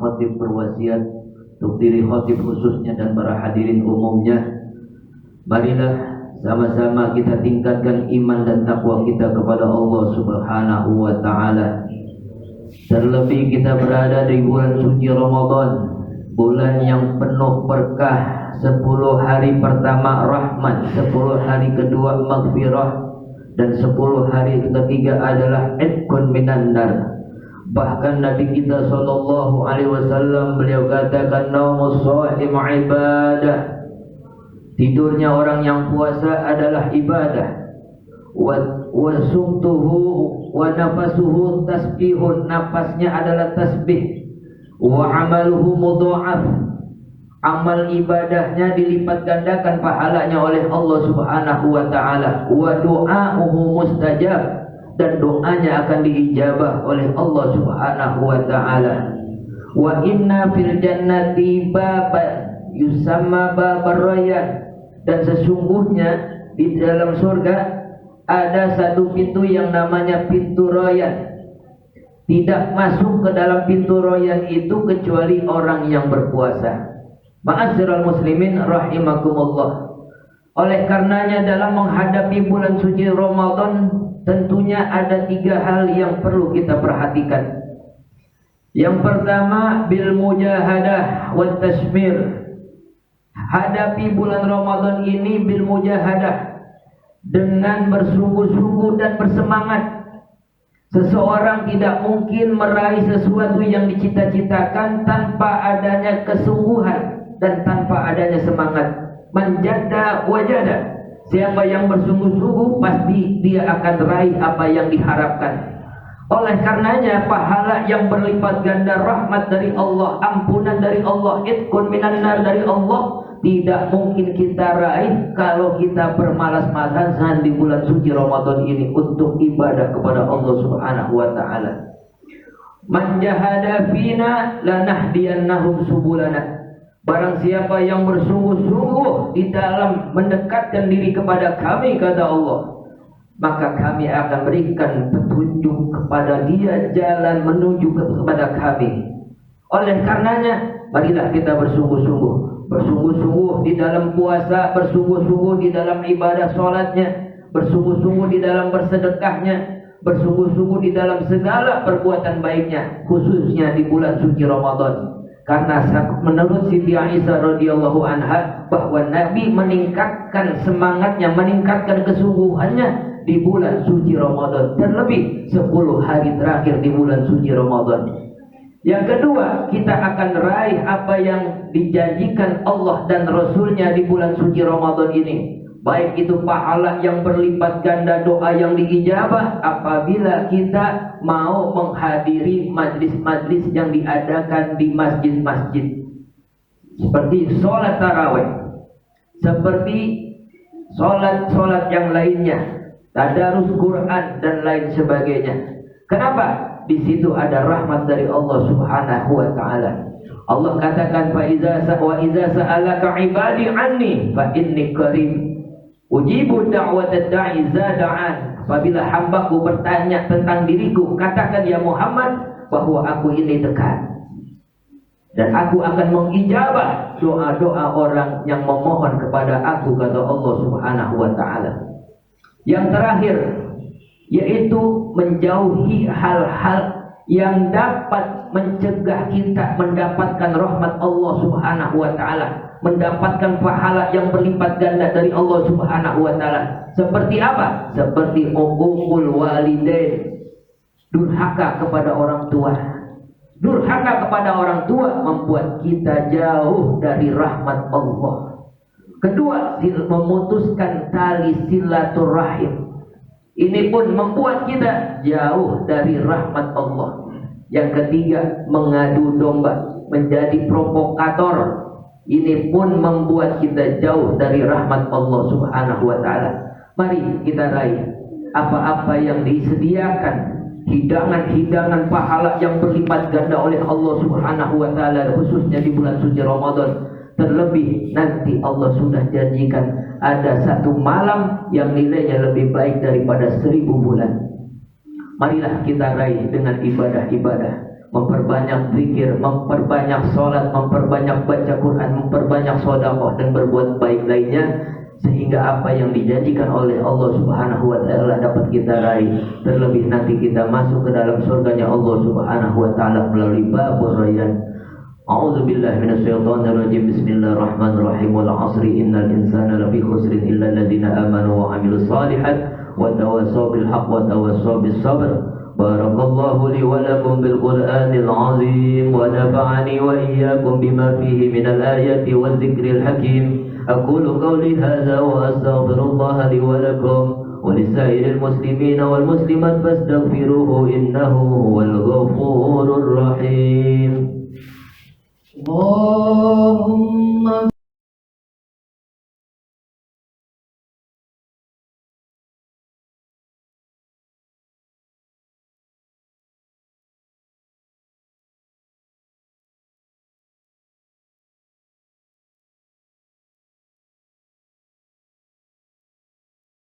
khotib berwasiat untuk diri khotib khususnya dan para hadirin umumnya. Marilah sama-sama kita tingkatkan iman dan takwa kita kepada Allah Subhanahu wa ta'ala. Terlebih kita berada di bulan suci Ramadan, bulan yang penuh berkah. 10 hari pertama rahmat, 10 hari kedua maghfirah, dan 10 hari ketiga adalah itqun minan nar. Bahkan Nabi kita sallallahu alaihi wasallam beliau katakan naumus shaim ibadah. Tidurnya orang yang puasa adalah ibadah. Wa sumtuhu wa nafasuhu tasbihun, nafasnya adalah tasbih. Wa amaluhu mudha'af, amal ibadahnya dilipat gandakan pahalanya oleh Allah Subhanahu wa ta'ala. Wa du'a'uhu mustajab, dan doanya akan diijabah oleh Allah Subhanahu wa ta'ala. Wa inna fil jannati baban yusamma babar rayyan, dan sesungguhnya di dalam surga ada satu pintu yang namanya pintu rayyan. Tidak masuk ke dalam pintu rayyan itu kecuali orang yang berpuasa. Ma'asyiral muslimin rahimakumullah. Oleh karenanya dalam menghadapi bulan suci Ramadan tentunya ada 3 hal yang perlu kita perhatikan. Yang pertama, bil mujahadah wat tasmir. Hadapi bulan Ramadan ini bil mujahadah, dengan bersungguh-sungguh dan bersemangat. Seseorang tidak mungkin meraih sesuatu yang dicita-citakan tanpa adanya kesungguhan dan tanpa adanya semangat. Manjada wajada, siapa yang bersungguh-sungguh pasti dia akan raih apa yang diharapkan. Oleh karenanya pahala yang berlipat ganda, rahmat dari Allah, ampunan dari Allah, itqun minan nar dari Allah, tidak mungkin kita raih kalau kita bermalas-malasan di bulan suci Ramadan ini untuk ibadah kepada Allah Subhanahu wa ta'ala. Man jahada fina lanahdiyannahum subulana. Barang siapa yang bersungguh-sungguh di dalam mendekatkan diri kepada kami, kata Allah, maka kami akan berikan petunjuk kepada dia, jalan menuju kepada kami. Oleh karenanya marilah kita bersungguh-sungguh, bersungguh-sungguh di dalam puasa, bersungguh-sungguh di dalam ibadah sholatnya, bersungguh-sungguh di dalam bersedekahnya, bersungguh-sungguh di dalam segala perbuatan baiknya, khususnya di bulan suci Ramadan. Karena menurut Siti Aisyah radhiyallahu anha bahwa Nabi meningkatkan semangatnya, meningkatkan kesungguhannya di bulan suci Ramadan, terlebih 10 hari terakhir di bulan suci Ramadan. Yang kedua, kita akan raih apa yang dijanjikan Allah dan Rasulnya di bulan suci Ramadan ini. Baik itu pahala yang berlipat ganda, doa yang diijabah apabila kita mau menghadiri majlis-majlis yang diadakan di masjid-masjid, seperti sholat tarawih, seperti sholat yang lainnya, tadarus Quran dan lain sebagainya. Kenapa? Di situ ada rahmat dari Allah Subhanahu wa ta'ala. Allah katakan wa iza sa'alaka ibadi anni fa inni qarib ujibu da'watad da'i idza da'an. Apabila hambaku bertanya tentang diriku, katakan ya Muhammad bahwa aku ini dekat dan aku akan mengijabah doa-doa orang yang memohon kepada aku, kata Allah Subhanahu wa ta'ala. Yang terakhir yaitu menjauhi hal-hal yang dapat mencegah kita mendapatkan rahmat Allah Subhanahu wa ta'ala, mendapatkan pahala yang berlipat ganda dari Allah Subhanahu wa ta'ala. Seperti apa? Seperti uququl walidain, durhaka kepada orang tua. Durhaka kepada orang tua membuat kita jauh dari rahmat Allah. Kedua, memutuskan tali silaturahim. Ini pun membuat kita jauh dari rahmat Allah. Yang ketiga, mengadu domba, menjadi provokator. Ini pun membuat kita jauh dari rahmat Allah Subhanahu wa ta'ala. Mari kita raih apa-apa yang disediakan, hidangan-hidangan pahala yang berlipat ganda oleh Allah Subhanahu wa ta'ala, khususnya di bulan suci Ramadan. Terlebih nanti Allah sudah janjikan ada satu malam yang nilainya lebih baik daripada 1000 bulan. Marilah kita raih dengan ibadah-ibadah. memperbanyak zikir, memperbanyak sholat, memperbanyak baca Quran, memperbanyak sedekah dan berbuat baik lainnya, sehingga apa yang dijanjikan oleh Allah Subhanahu wa taala dapat kita raih. Terlebih nanti kita masuk ke dalam surganya Allah Subhanahu wa taala melalui babur rayyan. A'udzu billahi minasyaitonir rajim. Bismillahirrahmanirrahim. Wal 'asri innal insana lafi khusrin illa alladziina aamanu wa 'amilus shalihat wa tawassaw bil haqq wa tawassaw bis sabr. Barakallahu li wa lakum bil Qur'anil 'azim wa nafa'ani wa iyyakum bima fihi minal ayati waz zikril hakim. Aqulu qawli hadza wa astaghfirullaha li wa lakum wa lisairil muslimina wal muslimat fastaghfiruhu innahu huwal ghafurur rahim. Allah